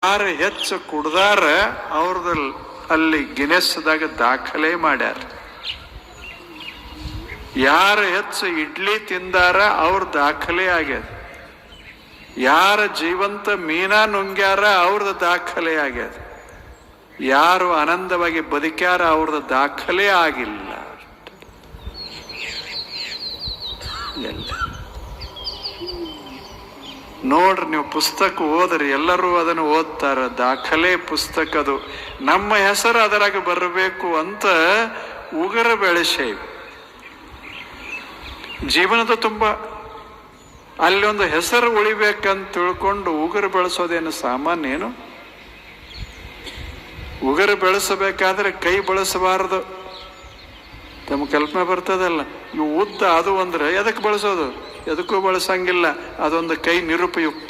ಯಾರು ಹೆಚ್ಚು ಕುಡ್ದಾರ ಅವ್ರದ್ದು ಅಲ್ಲಿ ಗಿನೆಸ್ದಾಗ ದಾಖಲೆ ಮಾಡ್ಯಾರ. ಯಾರು ಹೆಚ್ಚು ಇಡ್ಲಿ ತಿಂದಾರ ಅವ್ರ ದಾಖಲೆ ಆಗ್ಯದ. ಯಾರ ಜೀವಂತ ಮೀನಾ ನುಂಗ್ಯಾರ ಅವ್ರದ್ದು ದಾಖಲೆ ಆಗ್ಯದ. ಯಾರು ಆನಂದವಾಗಿ ಬದುಕ್ಯಾರ ಅವ್ರದ್ದು ದಾಖಲೆ ಆಗಿಲ್ಲ. ಎಲ್ಲ ನೋಡ್ರಿ, ನೀವು ಪುಸ್ತಕ ಓದ್ರಿ, ಎಲ್ಲರೂ ಅದನ್ನು ಓದ್ತಾರ. ದಾಖಲೆ ಪುಸ್ತಕ ಅದು. ನಮ್ಮ ಹೆಸರು ಅದರಾಗ ಬರಬೇಕು ಅಂತ ಉಗುರ ಬೆಳೆಸೇವಿ. ಜೀವನದ ತುಂಬ ಅಲ್ಲಿ ಒಂದು ಹೆಸರು ಉಳಿಬೇಕಂತ ತಿಳ್ಕೊಂಡು ಉಗುರು ಬೆಳೆಸೋದೇನು ಸಾಮಾನ್ಯ ಏನು? ಉಗುರು ಬೆಳೆಸಬೇಕಾದ್ರೆ ಕೈ ಬಳಸಬಾರದು. ತಮ್ಮ ಕಲ್ಪನೆ ಬರ್ತದಲ್ಲ, ಇವು ಉದ್ದ ಅದು ಅಂದ್ರೆ ಎದಕ್ಕೆ ಬಳಸೋದು? ಎದಕ್ಕೂ ಬಳಸಂಗಿಲ್ಲ. ಅದೊಂದು ಕೈ ನಿರುಪಯುಕ್ತ.